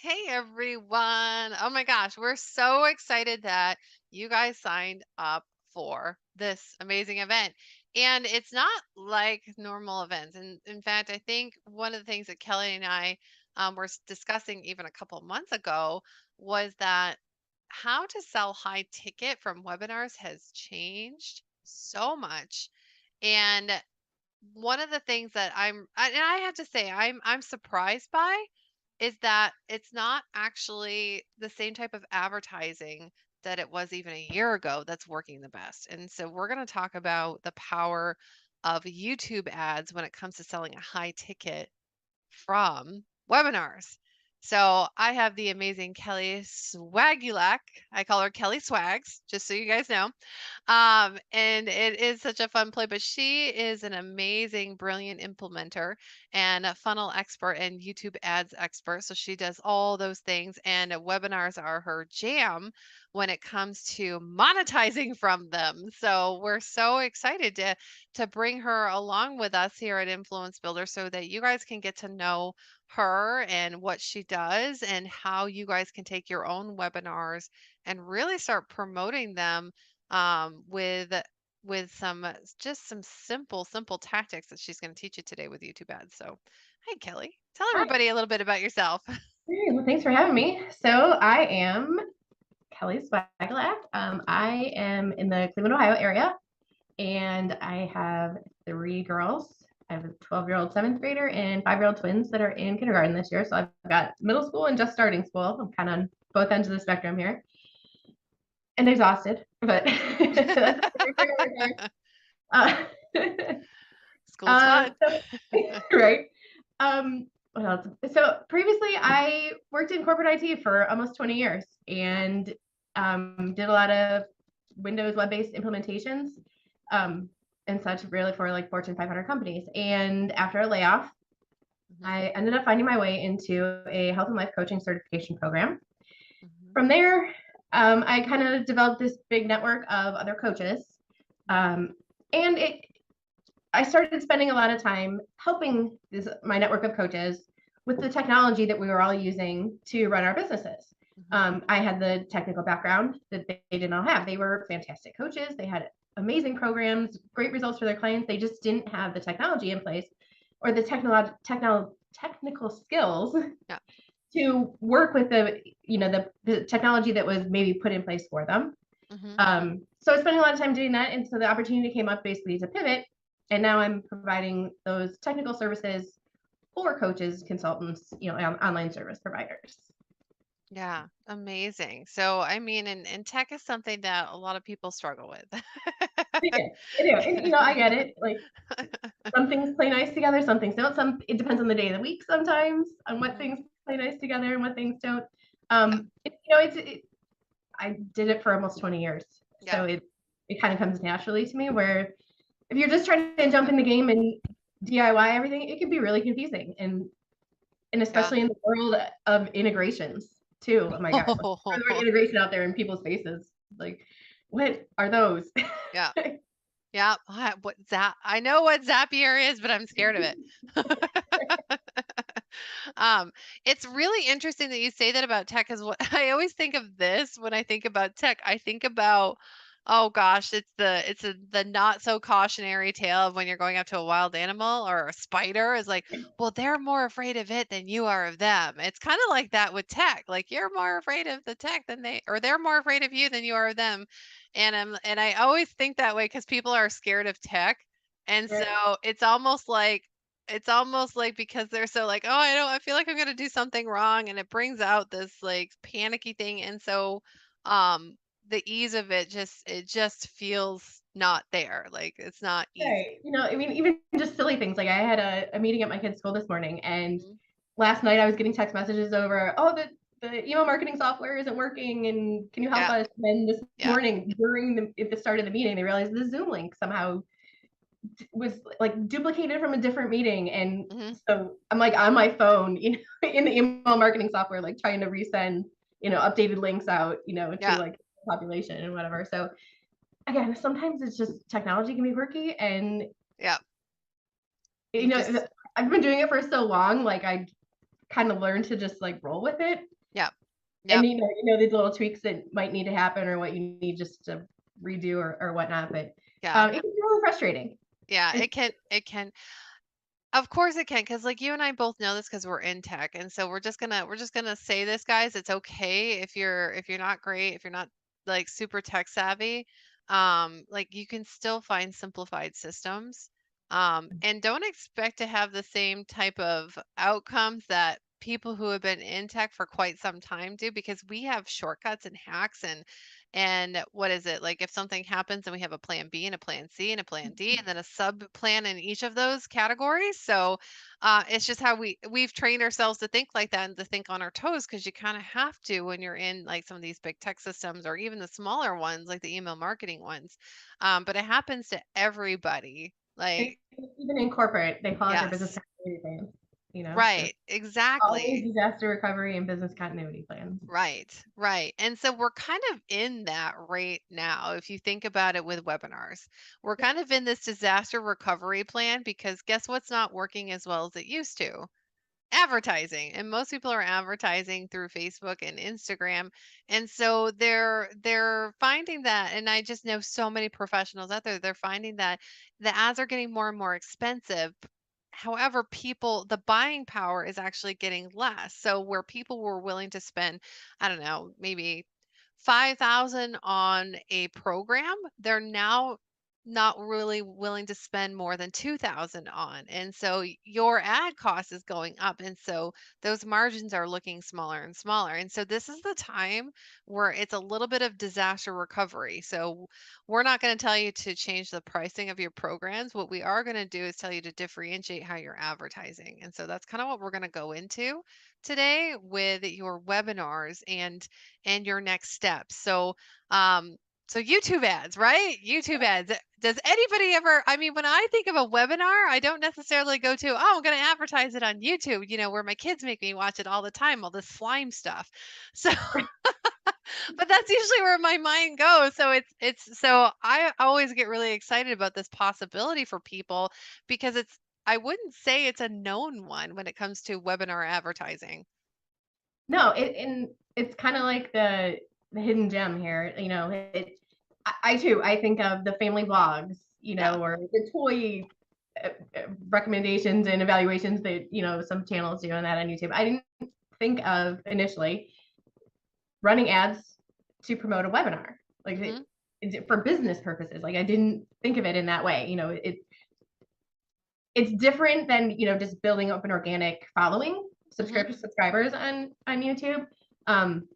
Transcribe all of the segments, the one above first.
Hey everyone. Oh my gosh, we're so excited that you guys signed up for this amazing event. And it's not like normal events. And in fact, I think one of the things that Kelly and I were discussing even a couple months ago was that how to sell high ticket from webinars has changed so much. And one of the things that and I have to say I'm surprised by is that it's not actually the same type of advertising that it was even a year ago that's working the best. And so we're going to talk about the power of YouTube ads when it comes to selling a high ticket from webinars. So I have the amazing Kelly Swagulak. I call her Kelly Swags, just so you guys know. And it is such a fun play, but she is an amazing, brilliant implementer and a funnel expert and YouTube ads expert. So she does all those things, and webinars are her jam when it comes to monetizing from them. So we're so excited to bring her along with us here at Influence Builder so that you guys can get to know her and what she does and how you guys can take your own webinars and really start promoting them with some just some simple tactics that she's going to teach you today with YouTube ads. So, hi Kelly, tell Hi. everybody a little bit about yourself. Hey, well, thanks for having me. So I am Kelly Swagalak. I am in the Cleveland, Ohio area, and I have three girls. I have a 12-year-old seventh grader and 5-year-old twins that are in kindergarten this year. So I've got middle school and just starting school. I'm kind of on both ends of the spectrum here and exhausted, but that's uh, School's fun. right. What else? So previously, I worked in corporate IT for almost 20 years Yeah. and did a lot of Windows web-based implementations um, and such, really for like Fortune 500 companies. And after a layoff, Hmm. I ended up finding my way into a health and life coaching certification program. Hmm. From there, I kind of developed this big network of other coaches, um, and I started spending a lot of time helping my network of coaches with the technology that we were all using to run our businesses. Hmm. I had the technical background that they did not have. They were fantastic coaches. They had amazing programs, great results for their clients. They just didn't have the technology in place or the technical skills Yeah. to work with the technology that was maybe put in place for them. Hmm. So I spent a lot of time doing that, and so the opportunity came up basically to pivot, and now I'm providing those technical services for coaches, consultants, online service providers. Yeah, amazing. So, I mean, and tech is something that a lot of people struggle with. They do, they do, and I get it. Like some things play nice together, some things don't. Some it depends on the day of the week sometimes on what Hmm. things play nice together and what things don't. Yeah. I did it for almost 20 years, Yeah. so it kind of comes naturally to me. Where if you're just trying to jump in the game and DIY everything, it can be really confusing and Yeah. especially in the world of integrations too. Oh my gosh, throw the word integration out there in people's faces. Like, what are those? Yeah. Yeah. What Zap? I know what Zapier is, but I'm scared of it. Um, it's really interesting that you say that about tech because what I always think of this when I think about tech, I think about, oh gosh, the not so cautionary tale of when you're going up to a wild animal or a spider is like, well, they're more afraid of it than you are of them. It's kind of like that with tech. Like you're more afraid of the tech than or they're more afraid of you than you are of them. And I always think that way because people are scared of tech. And so Right. it's almost like because they're so like, "Oh, I feel like I'm gonna do something wrong," and it brings out this, like, panicky thing, and so, the ease of it just feels not there, like, it's not Right. easy. I mean, even just silly things. Like I had a meeting at my kid's school this morning, and Mhm. last night I was getting text messages over, oh, the email marketing software isn't working, and can you help Yeah, us? And then this yeah, morning, during at the start of the meeting, they realized the Zoom link somehow was like duplicated from a different meeting, and mhm, so I'm like on my phone, in the email marketing software, like trying to resend, updated links out, to yeah, like population and whatever. So again, sometimes it's just technology can be quirky, and yeah, you you know just I've been doing it for so long, like I kind of learn to just like roll with it. Yep. And Yep. these little tweaks that might need to happen or what you need just to redo or whatnot. But Yeah. it can be really frustrating. Yeah. It's It can. Of course it can, because like you and I both know this because we're in tech, and so we're just gonna say this, guys. It's okay if you're not great, if you're not like super tech savvy. Like you can still find simplified systems. And don't expect to have the same type of outcomes that people who have been in tech for quite some time do, because we have shortcuts and hacks and what is it? Like if something happens and we have a plan B and a plan C and a plan D and then a sub plan in each of those categories. So it's just how we've trained ourselves to think like that and to think on our toes, because you kind of have to when you're in like some of these big tech systems or even the smaller ones like the email marketing ones. But it happens to everybody. Like, even in corporate, they call it their business yes, continuity plans. There's right, always exactly. disaster recovery and business continuity plans. Right, right. And so we're kind of in that right now. If you think about it with webinars, we're kind of in this disaster recovery plan, because guess what's not working as well as it used to? Advertising. And most people are advertising through Facebook and Instagram. And so they're finding that, and I just know so many professionals out there, they're finding that the ads are getting more and more expensive. However, people, the buying power is actually getting less. So where people were willing to spend, I don't know, maybe 5,000 on a program, they're now not really willing to spend more than 2,000 on. And so your ad cost is going up. And so those margins are looking smaller and smaller. And so this is the time where it's a little bit of disaster recovery. So we're not going to tell you to change the pricing of your programs. What we are going to do is tell you to differentiate how you're advertising. And so that's kind of what we're going to go into today with your webinars and your next steps. So YouTube ads, right? YouTube ads. Does anybody ever, I mean, when I think of a webinar, I don't necessarily go to, oh, I'm going to advertise it on YouTube, where my kids make me watch it all the time, all this slime stuff. So, but that's usually where my mind goes. So so I always get really excited about this possibility for people, because I wouldn't say it's a known one when it comes to webinar advertising. No, and it's kind of like the hidden gem here. I too, I think of the family vlogs, Yeah. or the toy recommendations and evaluations that some channels do on that on YouTube. I didn't think of initially running ads to promote a webinar, like Hmm. for business purposes. Like I didn't think of it in that way. It's different than just building up an organic following, Hmm. subscribers on YouTube. Um,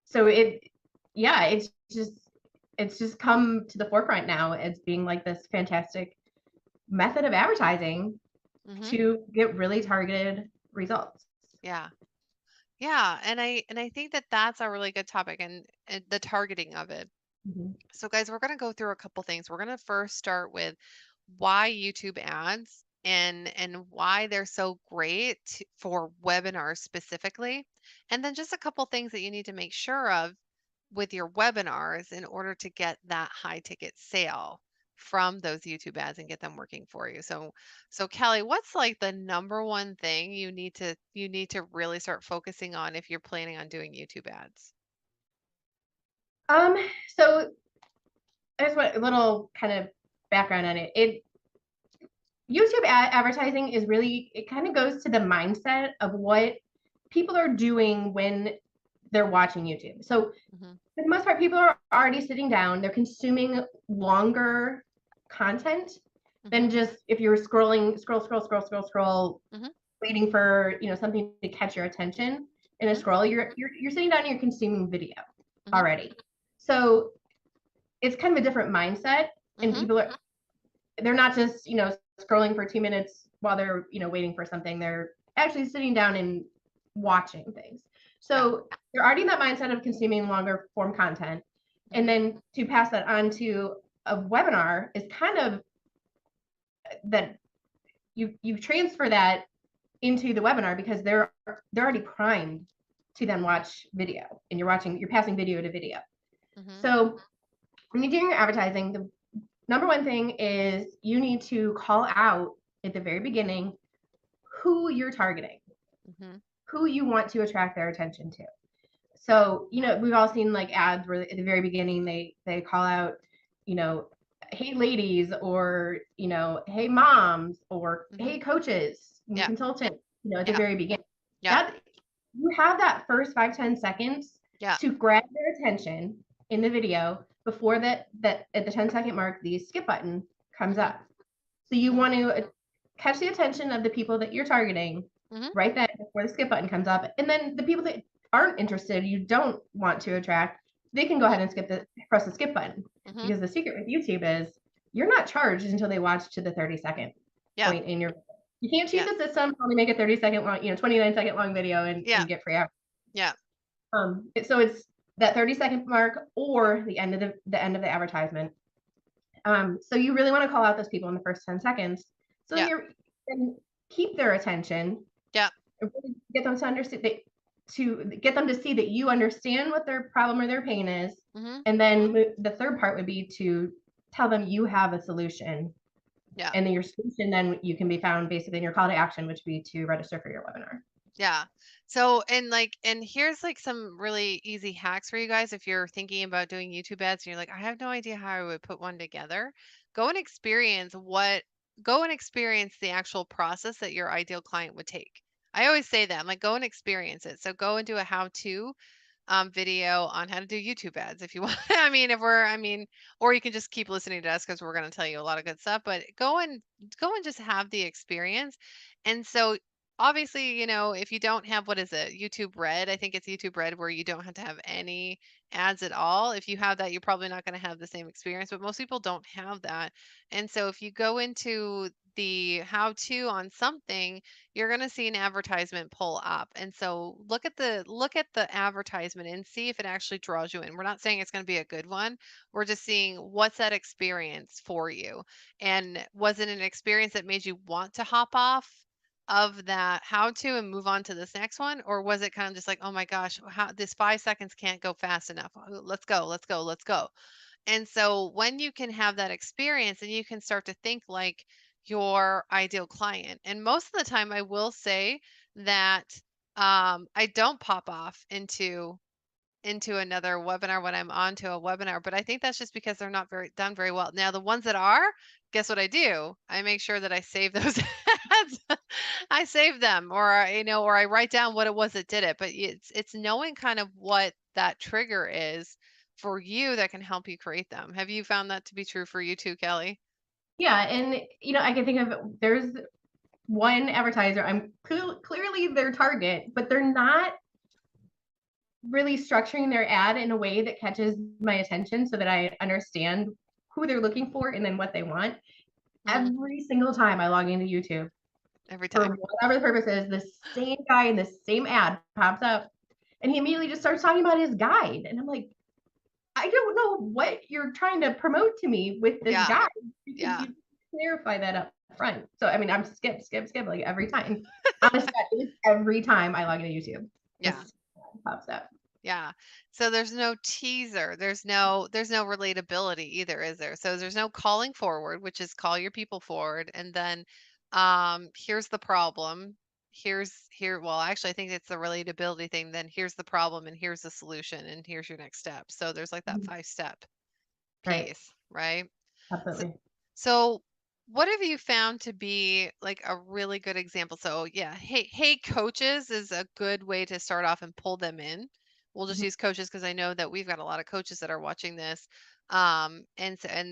so it's just come to the forefront now as being like this fantastic method of advertising Hmm. to get really targeted results. Yeah. Yeah, and I think that that's a really good topic, and the targeting of it. Mhm. So guys, we're going to go through a couple things. We're going to first start with why YouTube ads and why they're so great for webinars specifically. And then just a couple things that you need to make sure of with your webinars in order to get that high ticket sale from those YouTube ads and get them working for you. So Kelly, what's like the number one thing you need to really start focusing on if you're planning on doing YouTube ads? Um, so there's what a little kind of background on it. YouTube advertising is really, it kind of goes to the mindset of what people are doing when they're watching YouTube. So Mhm. for the most part, people are already sitting down, they're consuming longer content than Mhm. just if you're scroll, Mhm. waiting for something to catch your attention in a Mhm. scroll. You're sitting down and you're consuming video Mhm. already. So it's kind of a different mindset, and Mhm. they're not just scrolling for 2 minutes while they're waiting for something. They're actually sitting down and watching things. Yeah. So they're already in that mindset of consuming longer form content, and Mhm. then to pass that on to a webinar is kind of that you transfer that into the webinar because they're already primed to then watch video, and you're passing video to video. Mhm. So when you're doing your advertising, the number one thing is you need to call out at the very beginning who you're targeting. Mhm. who you want to attract their attention to. So, we've all seen like ads where at the very beginning they call out, you know, hey ladies, or, hey moms, or Mhm. hey coaches, new Yeah. consultants, at the Yeah. very beginning. Yeah. That you have that first 5-10 seconds Yeah. to grab their attention in the video before that at the 10-second mark, the skip button comes Mhm. up. So you Mhm. want to catch the attention of the people that you're targeting Mhm. right then before the skip button comes up. And then the people that aren't interested, you don't want to attract, they can go Mhm. ahead and press the skip button. Mhm. Because the secret with YouTube is you're not charged until they watch to the 30-second Yeah. point in your video. You can't cheat Yeah. the system, only make a 30-second long, 29-second long video Yeah. and get free. Yeah. So it's that 30-second mark or the end of the advertisement. So you really want to call out those people in the first 10 seconds. So then Yeah. you're and keep their attention Yeah. and really get them to understand to get them to see that you understand what their problem or their pain is. Mhm. And then the third part would be to tell them you have a solution. Yeah. And then your solution then you can be found basically in your call to action, which would be to register for your webinar. Yeah. And here's like some really easy hacks for you guys if you're thinking about doing YouTube ads and you're like, I have no idea how I would put one together. Go and experience what go and experience the actual process that your ideal client would take. I always say that. I'm like, go and experience it. So go and do a how-to video on how to do YouTube ads if you want. Or you can just keep listening to us because we're going to tell you a lot of good stuff. But go and just have the experience. And so obviously, if you don't have what is it, YouTube Red, I think it's YouTube Red where you don't have to have any ads at all. If you have that, you're probably not going to have the same experience, but most people don't have that. And so if you go into the how to on something, you're going to see an advertisement pull up. And so look at the advertisement and see if it actually draws you in. We're not saying it's going to be a good one. We're just seeing what's that experience for you. And was it an experience that made you want to hop off of that how to and move on to this next one, or was it kind of just like, oh my gosh, how this 5 seconds can't go fast enough. Let's go, let's go, let's go. And so when you can have that experience and you can start to think like your ideal client. And most of the time, I will say that I don't pop off into another webinar when I'm onto a webinar, but I think that's just because they're not very well. Now, the ones that are, guess what I do? I make sure that I save those ads. I save them, or I write down what it was that did it. But it's knowing kind of what that trigger is for you that can help you create them. Have you found that to be true for you too, Kelly? Yeah, and I can think of there's one advertiser. I'm clearly their target, but they're not really structuring their ad in a way that catches my attention so that I understand who they're looking for and then what they want. Hmm. Every single time I log into YouTube, Every for time. whatever the purpose is, the same guy in the same ad pops up and he immediately just starts talking about his guide. And I'm like, I don't know what you're trying to promote to me with this Yeah. guide because Yeah. you clarify that up front. So, I mean, I'm skip like every time. Honestly, it is every time I log into YouTube. This Yeah. pops up. Yeah. So there's no teaser. There's no relatability either, is there? So there's no calling forward, which is call your people forward, and then here's the problem. Well, actually I think it's the relatability thing. Then here's the problem and here's the solution and here's your next step. So there's like that 5-step Right. piece, right? So, Absolutely. so what have you found to be like a really good example? So yeah, hey coaches is a good way to start off and pull them in. We'll just Mhm. use coaches because I know that we've got a lot of coaches that are watching this. And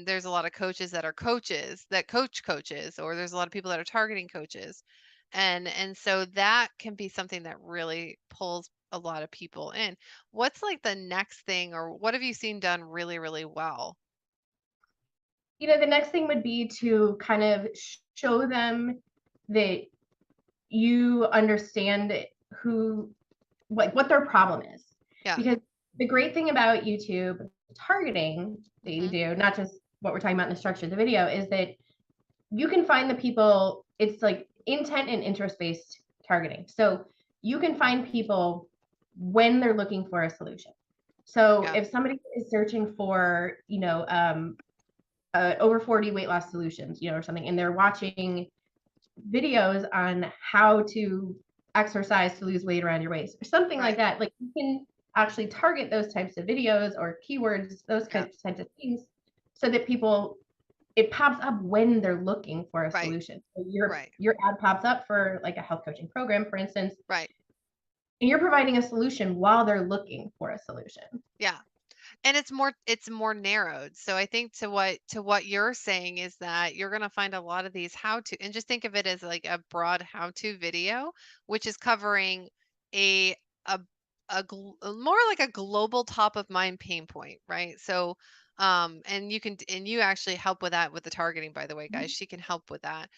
there's a lot of coaches that are coaches that coach coaches, or there's a lot of people that are targeting coaches. And so that can be something that really pulls a lot of people in. What's like the next thing, or what have you seen done really, really well? The next thing would be to kind of show them that you understand who, like, what their problem is. Yeah. Because the great thing about YouTube targeting that you Hmm. do, not just what we're talking about in the structure of the video, is that you can find the people, it's like intent and interest based targeting. So you can find people when they're looking for a solution. So Yeah. if somebody is searching for, over 40 weight loss solutions, or something, and they're watching videos on how to exercise to lose weight around your waist or something like Right. that. Like you can actually target those types of videos or keywords, those Yeah. types of things, so that people it pops up when they're looking for a Right. solution. So your Right. your ad pops up for like a health coaching program, for instance, Right. and you're providing a solution while they're looking for a solution. Yeah. And it's more narrowed. So I think to what you're saying is that you're going to find a lot of these how to, and just think of it as like a broad how to video, which is covering a a more like a global top of mind pain point, right? So and you actually help with that with the targeting, by the way, guys. She can help with that.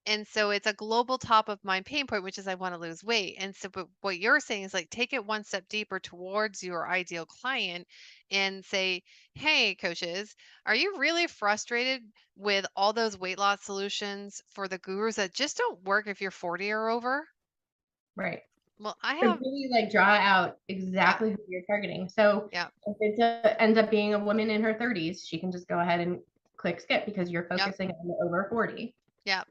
And so it's a global top of mind pain point, which is I want to lose weight. And so, but what you're saying is like take it one step deeper towards your ideal client and say, hey, coaches, are you really frustrated with all those weight loss solutions for the gurus that just don't work if you're 40 or over? Right. Well, I To have, really like draw out yeah, exactly who you're targeting. So yeah, if it ends up being a woman in her 30s, she can just go ahead and click skip because you're yep, focusing on the over 40. yeah.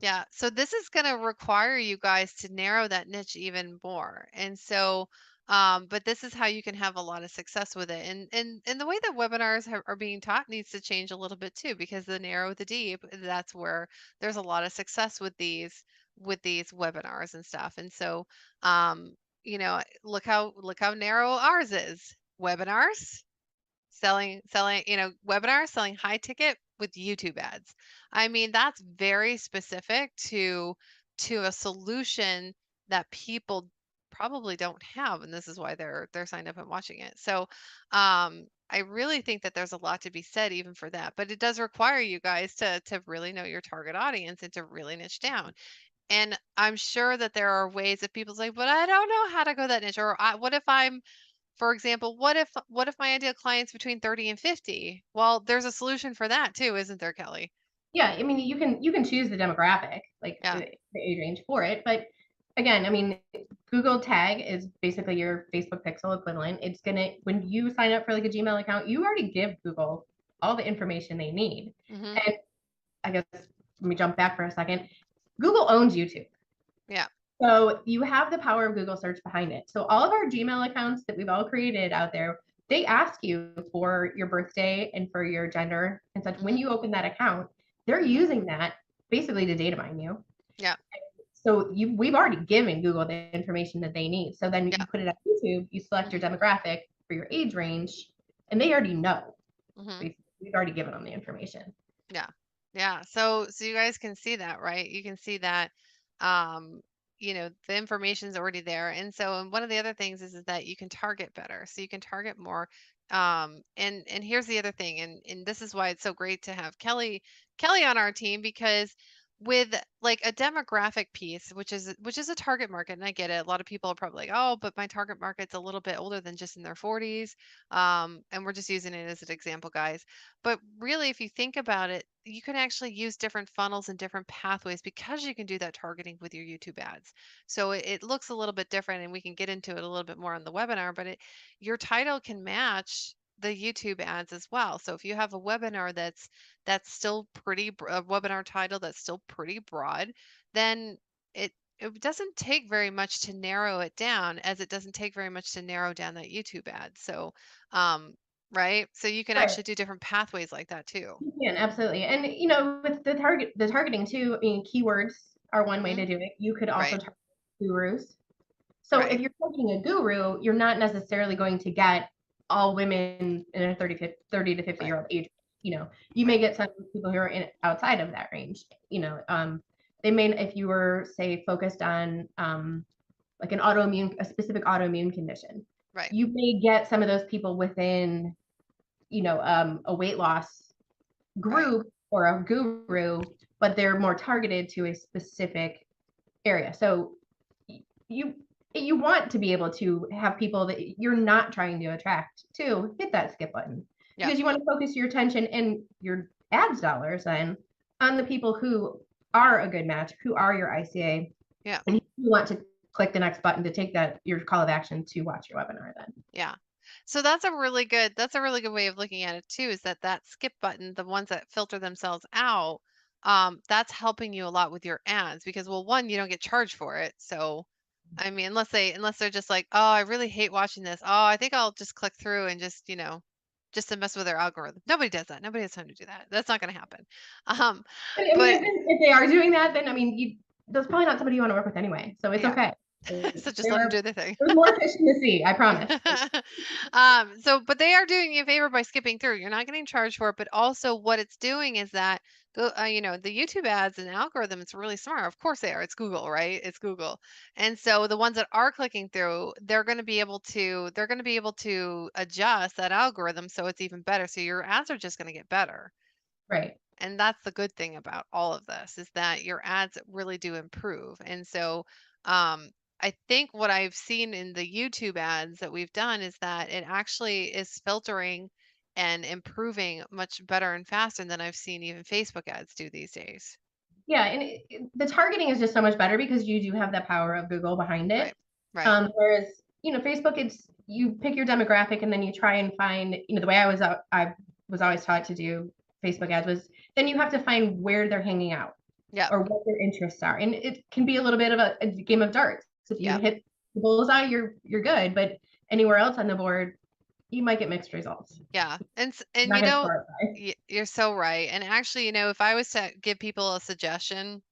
Yeah. So this is going to require you guys to narrow that niche even more. And so, but this is how you can have a lot of success with it. And the way that webinars are being taught needs to change a little bit too, because the narrow, the deep, that's where there's a lot of success with these webinars and stuff. And so, look how narrow ours is. Webinars, selling webinars, selling high ticket with YouTube ads. I mean, that's very specific to a solution that people probably don't have, and this is why they're signed up and watching it. So I really think that there's a lot to be said even for that, but it does require you guys to really know your target audience and to really niche down. And I'm sure that there are ways that people say, but I don't know how to go that niche. Or what if I'm, for example, what if my ideal client's between 30 and 50? Well, there's a solution for that too, isn't there, Kelly? Yeah, I mean you can choose the demographic, like Yeah. the age range for it, but again, I mean Google Tag is basically your Facebook Pixel equivalent. It's gonna when you sign up for like a Gmail account, you already give Google all the information they need. Mhm. And I guess let me jump back for a second. Google owns YouTube. Yeah. So you have the power of Google search behind it. So all of our Gmail accounts that we've all created out there, they ask you for your birthday and for your gender and such. When Mhm. you open that account, they're Mhm. using that basically to data mine you. Yeah. So we've already given Google the information that they need. So then Yeah. you put it on YouTube, you select your Mhm. demographic for your age range, and they already know. Mhm. We've already given them the information. Yeah. Yeah. So you guys can see that, right? You can see that um the information's already there. And so and one of the other things is that you can target better. So you can target more. And here's the other thing, and this is why it's so great to have Kelly on our team, because with like a demographic piece, which is a target market, and I get it. A lot of people are probably like, oh, but my target market's a little bit older than just in their 40s. And we're just using it as an example, guys, but really, if you think about it, you can actually use different funnels and different pathways because you can do that targeting with your YouTube ads. So it looks a little bit different, and we can get into it a little bit more on the webinar, but your title can match the YouTube ads as well. So if you have a webinar that's still a webinar title that's still pretty broad, then it doesn't take very much to narrow it down, as it doesn't take very much to narrow down that YouTube ad. So um, right? So you can Right. actually do different pathways like that too. You can absolutely. And with the targeting too, I mean, keywords are one way Mhm. to do it. You could also Right. target gurus. So if Right. you're targeting a guru, you're not necessarily going to get all women in a 30 to 50 Right. year old age. You may Right. get some people who are outside of that range. They may, if you were say focused on like a specific autoimmune condition, Right. you may get some of those people within a weight loss Right. group or a guru, but they're more targeted to a specific area. So you you want to be able to have people that you're not trying to attract to hit that skip button Yep. because you want to focus your attention and your ads dollars then on the people who are a good match, who are your ICA, Yeah. and you want to click the next button to take that your call of action to watch your webinar then. Yeah. So that's a really good way of looking at it too, is that skip button, the ones that filter themselves out, that's helping you a lot with your ads because, well, one, you don't get charged for it. So, I mean, unless they're just like, oh, I really hate watching this. Oh, I think I'll just click through and just, just to mess with their algorithm. Nobody does that. Nobody has time to do that. That's not going to happen. Um, I mean, but if they are doing that, then I mean, that's probably not somebody you want to work with anyway. So it's yeah, okay. so just let them There, do their thing. there's more fish in the sea, I promise. But they are doing you a favor by skipping through. You're not getting charged for it, but also what it's doing is that the YouTube ads and algorithm, it's really smart. Of course they are. It's Google, right? It's Google. And so the ones that are clicking through, they're going to be able to adjust that algorithm so it's even better. So your ads are just going to get better. Right. And that's the good thing about all of this is that your ads really do improve. And so I think what I've seen in the YouTube ads that we've done is that it actually is filtering and improving much better and faster than I've seen even Facebook ads do these days. Yeah, and the targeting is just so much better because you do have the power of Google behind it. Right. Right. Whereas Facebook, it's you pick your demographic and then you try and find the way I was always taught to do Facebook ads was then you have to find where they're hanging out Yep. or what their interests are, and it can be a little bit of a game of darts. If you Yep. hit the bullseye, you're good, but anywhere else on the board, you might get mixed results. Yeah. You're And not going to score it. you're so right. And actually, if I was to give people a suggestion,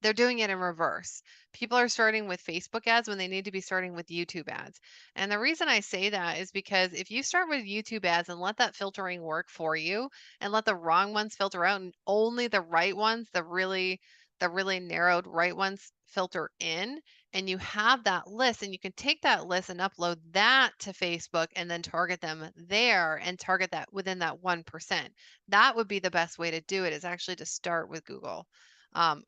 they're doing it in reverse. People are starting with Facebook ads when they need to be starting with YouTube ads. And the reason I say that is because if you start with YouTube ads and let that filtering work for you and let the wrong ones filter out and only the right ones, the really narrowed right ones filter in, and you have that list and you can take that list and upload that to Facebook and then target them there and target that within that 1%. That would be the best way to do it is actually to start with Google. I'm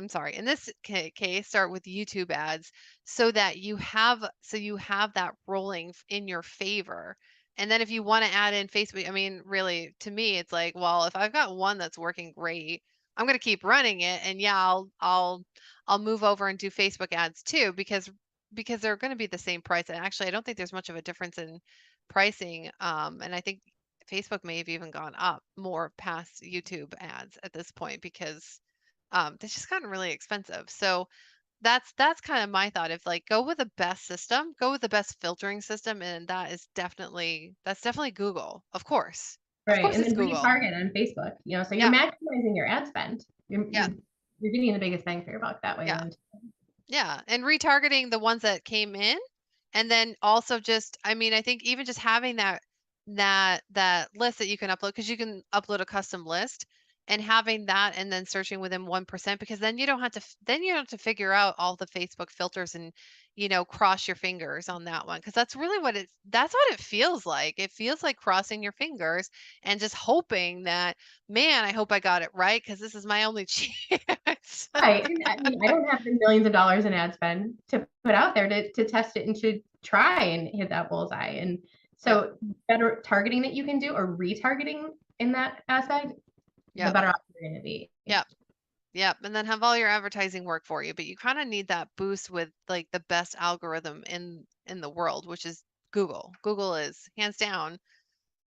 sorry. In this case, start with YouTube ads so you have that rolling in your favor. And then if you want to add in Facebook, I mean, really, to me, it's like, well, if I've got one that's working great, I'm going to keep running it, and yeah, I'll move over and do Facebook ads too because they're going to be the same price. And actually, I don't think there's much of a difference in pricing. And I think Facebook may have even gone up more past YouTube ads at this point because they've just gotten really expensive. So that's kind of my thought. If like go with the best system, go with the best filtering system, and that's definitely Google. Of Right, course, and it's then Google. retarget on Facebook, so you're Yeah, maximizing your ad spend. You're yeah, you're you're getting the biggest bang for your buck that way yeah. then. Yeah, and retargeting the ones that came in, and then also just I mean, I think even just having that list that you can upload because you can upload a custom list and having that and then searching within 1% because then you don't have to figure out all the Facebook filters and cross your fingers on that one because that's what it feels like. It feels like crossing your fingers and just hoping that, man, I hope I got it right because this is my only chance. Right, and I mean, I don't have the millions of dollars in ad spend to put out there to test it and to try and hit that bullseye, and Yep. so better targeting that you can do or retargeting in that aspect, the Yep. better off you're gonna be. Yep. Yep, and then have all your advertising work for you, but you kinda need that boost with, like, the best algorithm in the world, which is Google. Google is hands down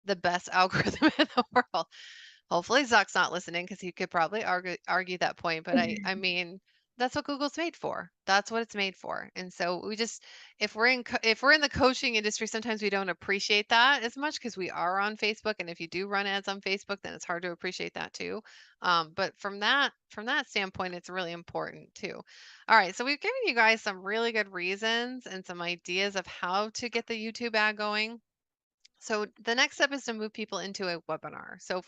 the best algorithm in the world. Hopefully, Zuck's not listening because he could probably argue that point, but I mean, that's what Google's made for. That's what it's made for, and so we just if we're in the coaching industry, sometimes we don't appreciate that as much because we are on Facebook, and if you do run ads on Facebook, then it's hard to appreciate that too. But from that standpoint, it's really important too. All right, so we've given you guys some really good reasons and some ideas of how to get the YouTube ad going. So the next step is to move people into a webinar. So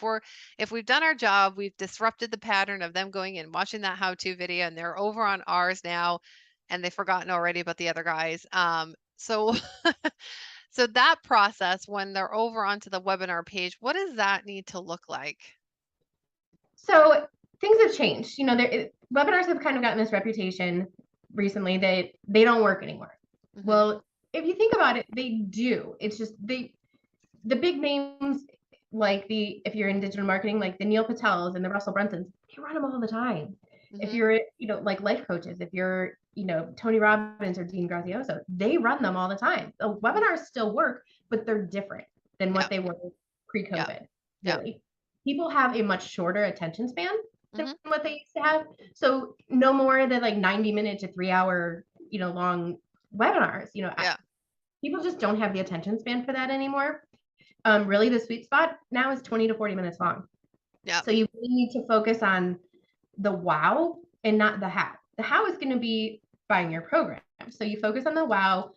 if we've done our job, we've disrupted the pattern of them going and watching that how-to video and they're over on ours now and they've forgotten already about the other guys. So so that process when they're over onto the webinar page, what does that need to look like? So things have changed. Webinars have kind of gotten this reputation recently that they don't work anymore. Hmm. Well, if you think about it, they do. It's just the big names like if you're in digital marketing, like the Neil Patels and the Russell Brunsons, they run them all the time. If Hmm. you're, like life coaches, if you're, Tony Robbins or Dean Grazioso, they run them all the time. The webinars still work, but they're different than what Yep. they were Yep. pre-COVID, Yep. really. People have a much shorter attention span. than Mhm. what they used to have. So no more than like 90-minute to 3 hour, long webinars. Yeah. People just don't have the attention span for that anymore. Really, the sweet spot now is 20 to 40 minutes long. Yep. So you really need to focus on the wow and not the how. The how is going to be buying your program. So you focus on the wow,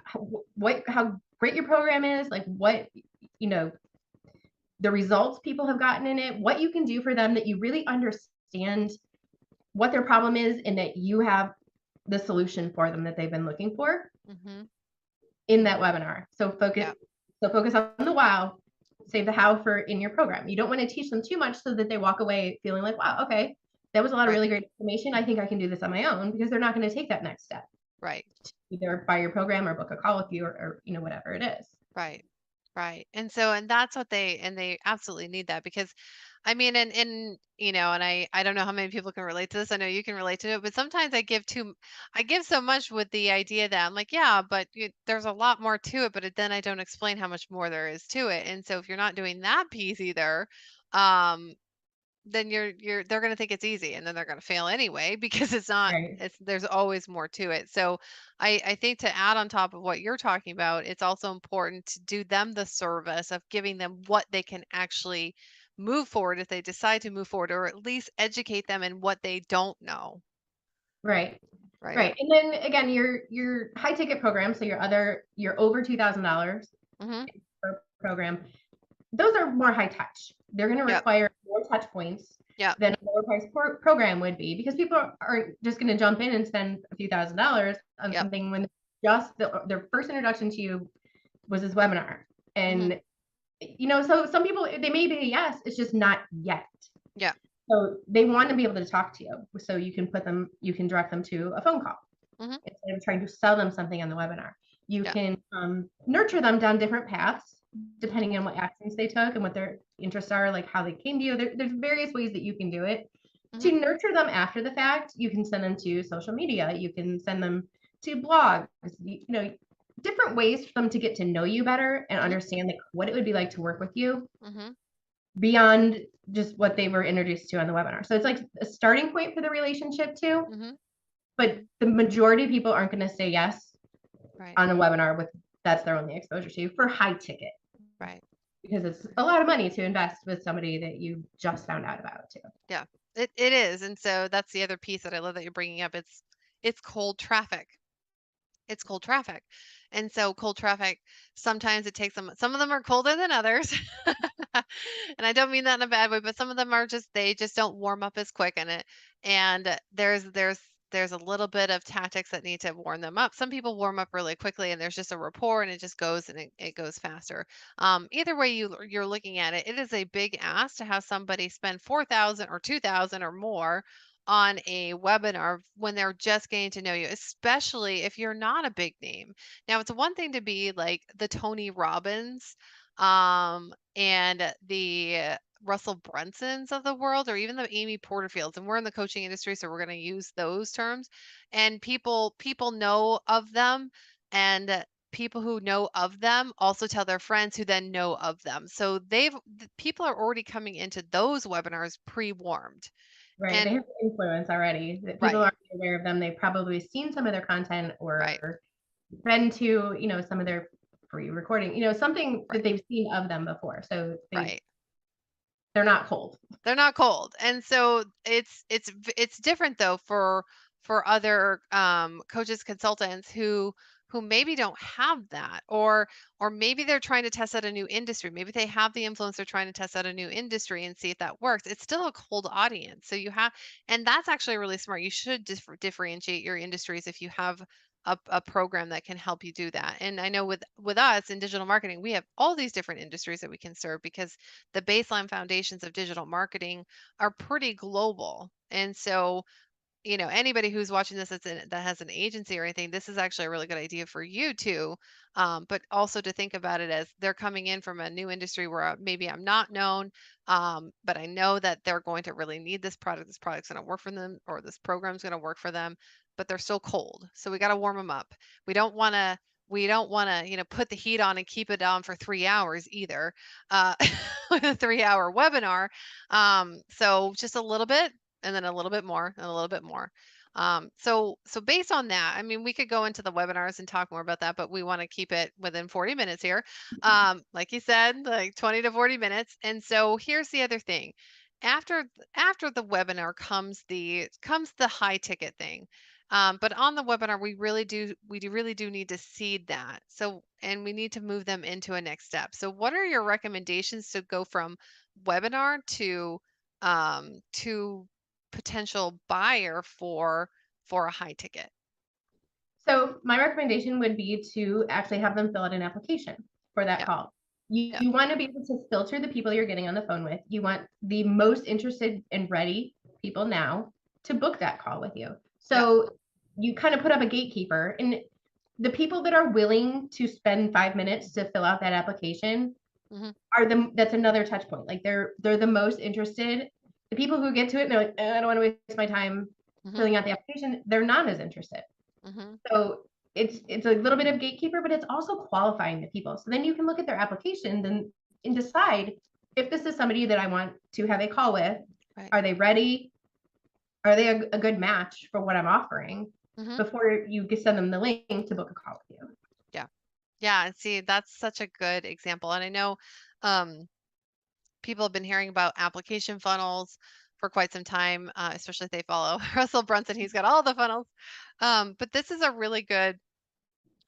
how great your program is, like what you know the results people have gotten in it, what you can do for them, that you really understand what their problem is and that you have the solution for them that they've been looking for Mhm. in that webinar. Yeah. So focus on the wow, save the how for in your program. You don't want to teach them too much so that they walk away feeling like, wow, okay, that was a lot of Right. really great information. I think I can do this on my own, because they're not going to take that next step. Right. Either buy your program or book a call with you, or whatever it is. Right. Right. And that's what they absolutely need that because I mean and and I don't know how many people can relate to this. I know you can relate to it, but sometimes I give so much with the idea that I'm like, yeah, but there's a lot more to it, but then I don't explain how much more there is to it. And so if you're not doing that piece either, um then they're going to think it's easy and then they're going to fail anyway because Right. there's always more to it. So I think to add on top of what you're talking about, it's also important to do them the service of giving them what they can actually move forward if they decide to move forward, or at least educate them in what they don't know. Right. Right. Right. And then again, your high ticket program, so your over $2,000 Mhm. per program, those are more high touch. They're going to Yep. require more touch points Yep. than a lower price program would be, because people aren't just going to jump in and spend a few $1,000s on Yep. something when just their first introduction to you was this webinar. Mhm. And so some people, they may be a yes, it's just not yet. Yep. So they want to be able to talk to you, so you can direct them to a phone call Mhm. instead of trying to sell them something on the webinar. You Yep. can nurture them down different paths depending on what actions they took and what their interests are, like how they came to you. There's various ways that you can do it. To Mhm. nurture them after the fact, you can send them to social media. You can send them to blogs. Different ways for them to get to know you better and Mhm. understand like what it would be like to work with you Mhm. beyond just what they were introduced to on the webinar. So it's like a starting point for the relationship too. Mhm. But Mhm. the majority of people aren't going to say yes Right. on a webinar with that's their only exposure to for high ticket, Right. because it's a lot of money to invest with somebody that you just found out about too. Yeah, it is, and so that's the other piece that I love that you're bringing up. It's cold traffic. It's cold traffic, and so cold traffic sometimes it takes them. Some of them are colder than others, and I don't mean that in a bad way, but some of them are just they just don't warm up as quick in it, and there's a little bit of tactics that need to warm them up. Some people warm up really quickly, and there's just a rapport, and it just goes and it goes faster. Either way you're looking at it, it is a big ask to have somebody spend 4,000 or 2,000 or more on a webinar when they're just getting to know you, especially if you're not a big name. Now, it's one thing to be like the Tony Robbins and the Russell Brunsons of the world, or even the Amy Porterfields. And we're in the coaching industry, so we're going to use those terms. And people know of them, and people who know of them also tell their friends who then know of them. So people are already coming into those webinars pre-warmed. Right. They And have influence already. That people right, aren't aware of them. They've probably seen some of their content right, or been to, some of their free recording, something that right, they've seen of them before. So right. they're not cold. They're not cold. And so it's different though for other coaches, consultants who maybe don't have that, or maybe they're trying to test out a new industry. Maybe they have the influence, they're trying to test out a new industry and see if that works. It's still a cold audience. So you have, and that's actually really smart. You should differentiate your industries if you have a program that can help you do that. And I know with us in digital marketing, we have all these different industries that we can serve because the baseline foundations of digital marketing are pretty global. And so, anybody who's watching this that has an agency or anything, this is actually a really good idea for you too. But also to think about it as they're coming in from a new industry where maybe I'm not known, but I know that they're going to really need this product. This product's going to work for them, or this program's going to work for them, but they're still cold. So we got to warm them up. We don't want to. we don't want to, put the heat on and keep it on for 3 hours either, uh, with a 3 hour webinar. So just a little bit, and then a little bit more, and a little bit more. So based on that, I mean, we could go into the webinars and talk more about that, but we want to keep it within 40 minutes here. Like you said, like 20 to 40 minutes. And so here's the other thing. After the webinar comes the high ticket thing. But on the webinar, we really do need to seed that. So, and we need to move them into a next step. So, what are your recommendations to go from webinar to potential buyer for a high ticket? So my recommendation would be to actually have them fill out an application for that Yeah, call. yeah, You want to be able to filter the people you're getting on the phone with. You want the most interested and ready people now to book that call with you. yeah. So you kind of put up a gatekeeper, and the people that are willing to spend 5 minutes to fill out that application Hmm. are that's another touch point. Like they're the most interested. The people who get to it and they're like, I don't want to waste my time Hmm. filling out the application, they're not as interested. Hmm. So it's a little bit of gatekeeper, but it's also qualifying the people. So then you can look at their applications and decide if this is somebody that I want to have a call with. Right. Are they ready? Are they a good match for what I'm offering Hmm. before you send them the link to book a call with you? Yeah. Yeah. See, that's such a good example. And I know, um, people have been hearing about application funnels for quite some time, especially if they follow Russell Brunson. He's got all the funnels. But this is a really good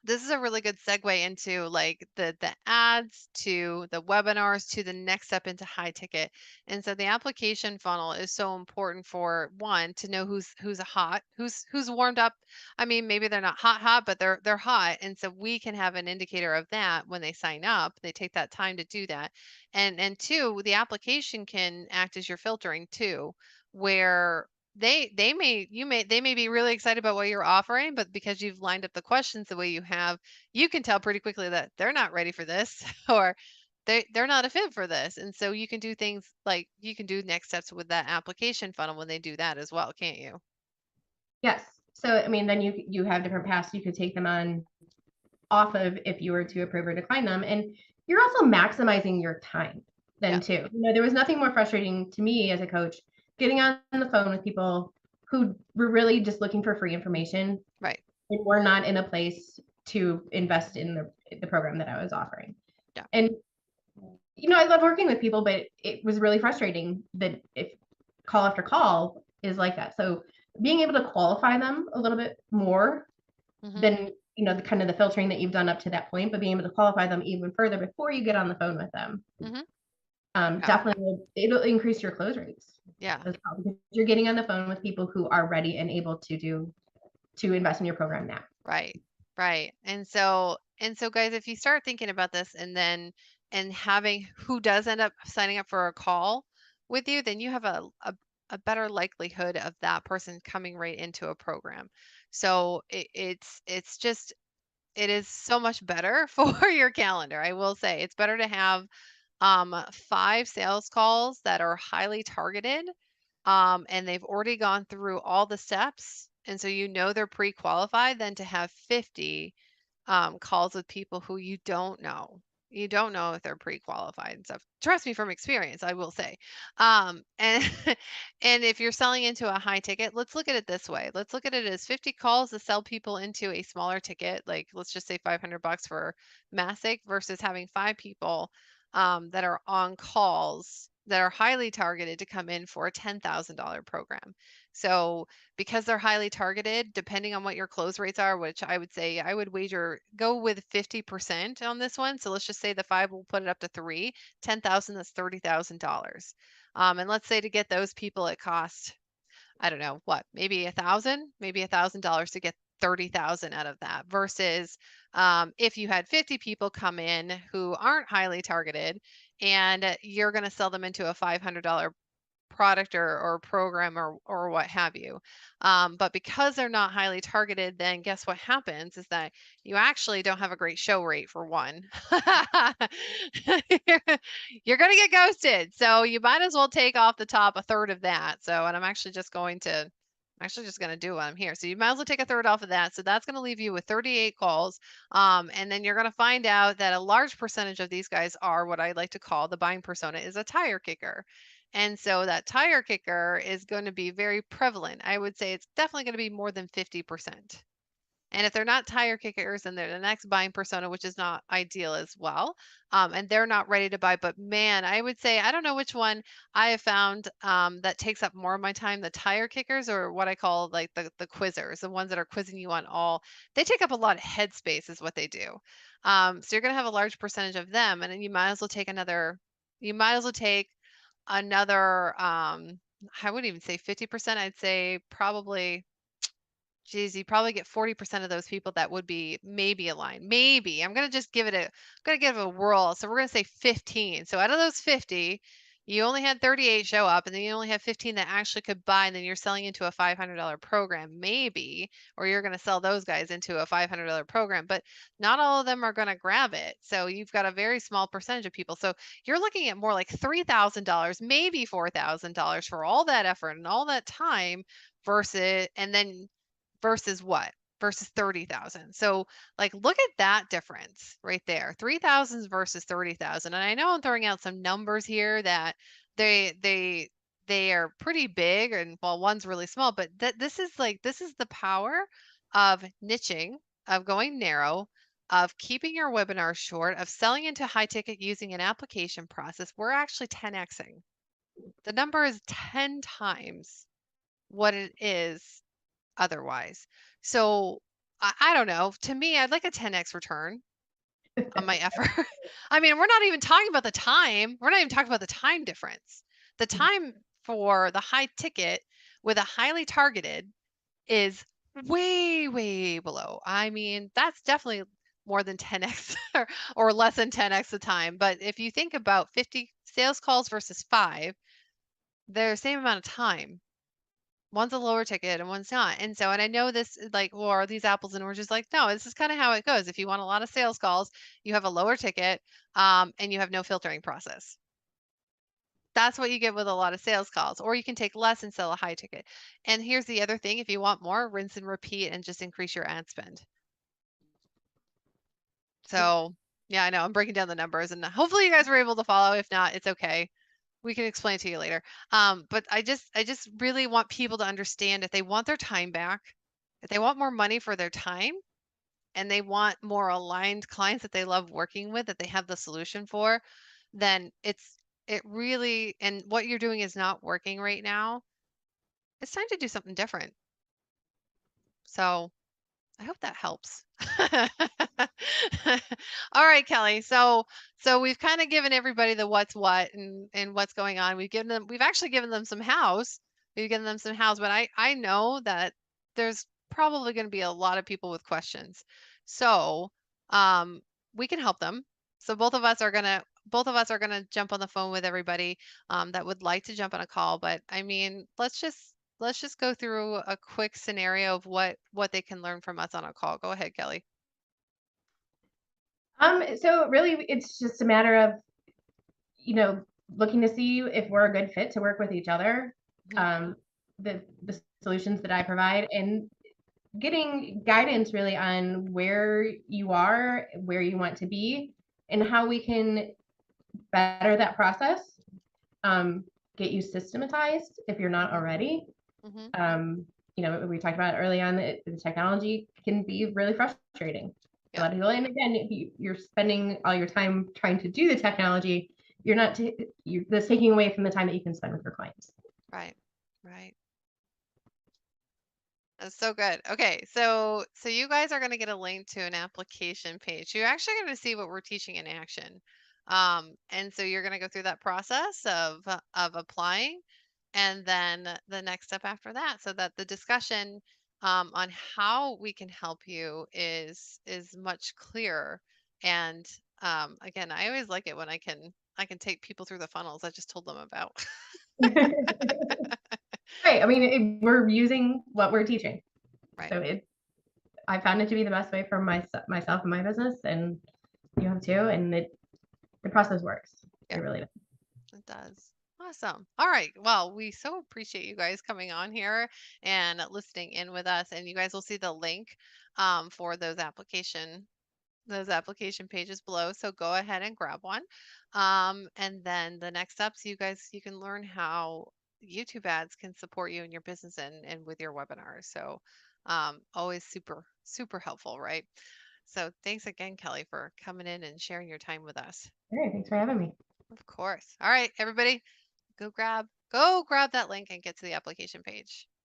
segue into like the ads to the webinars to the next step into high ticket. And so the application funnel is so important for one to know who's a hot, who's warmed up. I mean, maybe they're not hot, but they're hot. And so we can have an indicator of that when they sign up. They take that time to do that. And two, the application can act as your filtering too, where they may be really excited about what you're offering, but because you've lined up the questions the way you have, you can tell pretty quickly that they're not ready for this or they're not a fit for this. And so you can do things like you can do next steps with that application funnel when they do that as well, can't you? Yes. So I mean, then you have different paths you could take them on off of if you were to approve or decline them, and you're also maximizing your time then Yeah, too. There was nothing more frustrating to me as a coach getting on the phone with people who were really just looking for free information right. and were not in a place to invest in the program that I was offering. Yeah. And I love working with people, but it was really frustrating that if call after call is like that. So being able to qualify them a little bit more Mhm. than the kind of the filtering that you've done up to that point, but being able to qualify them even further before you get on the phone with them, Mhm. Yeah. definitely it'll increase your close rates Yeah. as well, because you're getting on the phone with people who are ready and able to invest in your program now. Right. Right. And so guys, if you start thinking about this and having who does end up signing up for a call with you, then you have a better likelihood of that person coming right into a program. So it is so much better for your calendar. I will say it's better to have 5 sales calls that are highly targeted, and they've already gone through all the steps, and so they're pre-qualified, than to have 50 calls with people who you don't know. You don't know if they're pre-qualified and stuff. Trust me from experience, I will say. And and if you're selling into a high ticket, let's look at it this way. Let's look at it as 50 calls to sell people into a smaller ticket, like let's just say $500 for Massic, versus having 5 people that are on calls that are highly targeted to come in for a $10,000 program. So because they're highly targeted, depending on what your close rates are, which I would say I would wager go with 50% on this one. So let's just say the 5 will put it up to 3, 10,000, that's $30,000. And let's say to get those people it costs, I don't know, what, maybe $1,000 to get 30,000 out of that versus if you had 50 people come in who aren't highly targeted and you're going to sell them into a $500 product or program or what have you. But because they're not highly targeted, then guess what happens is that you actually don't have a great show rate for one. you're you're going to get ghosted. So you might as well take off the top a third of that. So, and I'm actually just going to I'm actually just going to do while I'm here. So you might as well take a third off of that. So that's going to leave you with 38 calls. And then you're going to find out that a large percentage of these guys are what I like to call the buying persona is a tire kicker. And so that tire kicker is going to be very prevalent. I would say it's definitely going to be more than 50%. And if they're not tire kickers, then they're the next buying persona, which is not ideal as well. And they're not ready to buy. But man, I would say I don't know which one I have found that takes up more of my time: the tire kickers or what I call like the quizzers, the ones that are quizzing you on all. They take up a lot of headspace, is what they do. So you're going to have a large percentage of them, and then you might as well take another. You might as well take another. I wouldn't even say 50%. I'd say probably geez, you probably get 40% of those people that would be maybe aligned. Maybe. I'm gonna give it a whirl. So we're gonna say 15. So out of those 50, you only had 38 show up, and then you only have 15 that actually could buy, and then you're selling into a $500 program, maybe, or you're gonna sell those guys into a $500 program, but not all of them are gonna grab it. So you've got a very small percentage of people. So you're looking at more like $3,000, maybe $4,000 for all that effort and all that time versus, and then versus what? Versus 30,000. So, like, look at that difference right there. 3,000 versus 30,000. And I know I'm throwing out some numbers here that they they they are pretty big, and well, one's really small, but this is the power of niching, of going narrow, of keeping your webinar short, of selling into high ticket using an application process. We're actually 10xing. The number is 10 times what it is otherwise. So I don't know. To me, I'd like a 10x return on my effort. I mean, we're not even talking about the time. We're not even talking about the time difference. The time for the high ticket with a highly targeted is way, way below. I mean, that's definitely more than 10x or less than 10x the time. But if you think about 50 sales calls versus five, they're the same amount of time. One's a lower ticket and one's not. And so, and I know this is like, well, are these apples and oranges? Like, no, this is kind of how it goes. If you want a lot of sales calls, you have a lower ticket, and you have no filtering process. That's what you get with a lot of sales calls, or you can take less and sell a high ticket. And here's the other thing: if you want more, rinse and repeat and just increase your ad spend. So, yeah, I know I'm breaking down the numbers, and hopefully you guys were able to follow. If not, it's okay. We can explain to you later. But I just really want people to understand if they want their time back, if they want more money for their time, and they want more aligned clients that they love working with, that they have the solution for, then it really, and what you're doing is not working right now. It's time to do something different. So I hope that helps. All right, Kelly. So we've kind of given everybody the what's what and what's going on. We've actually given them some house. We've given them some house, but I know that there's probably going to be a lot of people with questions. So um we can help them. So both of us are gonna jump on the phone with everybody that would like to jump on a call. But I mean, let's just go through a quick scenario of what they can learn from us on a call. Go ahead, Kelly. So really it's just a matter of, you know, looking to see if we're a good fit to work with each other. Mhm. Um, the solutions that I provide and getting guidance really on where you are, where you want to be, and how we can better that process. Um, get you systematized if you're not already. Mhm. Um, you know, we talked about early on that the technology can be really frustrating. A Yep. lot of people, and again, if you're spending all your time trying to do the technology, you're not, that's taking away from the time that you can spend with your clients. Right. Right. That's so good. Okay, so you guys are going to get a link to an application page. You're actually going to see what we're teaching in action. And so you're going to go through that process of applying, and then the next step after that, so that the discussion on how we can help you is much clearer. And again, I always like it when I can take people through the funnels I just told them about. Right. I mean, we're using what we're teaching. Right. So I found it to be the best way for myself and my business, and you have too. And the process works. It Yeah, really does. it does. Awesome. All right. Well, we so appreciate you guys coming on here and listening in with us. And you guys will see the link for those application pages below. So go ahead and grab one. And then the next steps, you can learn how YouTube ads can support you in your business and with your webinars. So always super, super helpful, right? So thanks again, Kelly, for coming in and sharing your time with us. All right, thanks for having me. Of course. All right, everybody, go grab that link and get to the application page.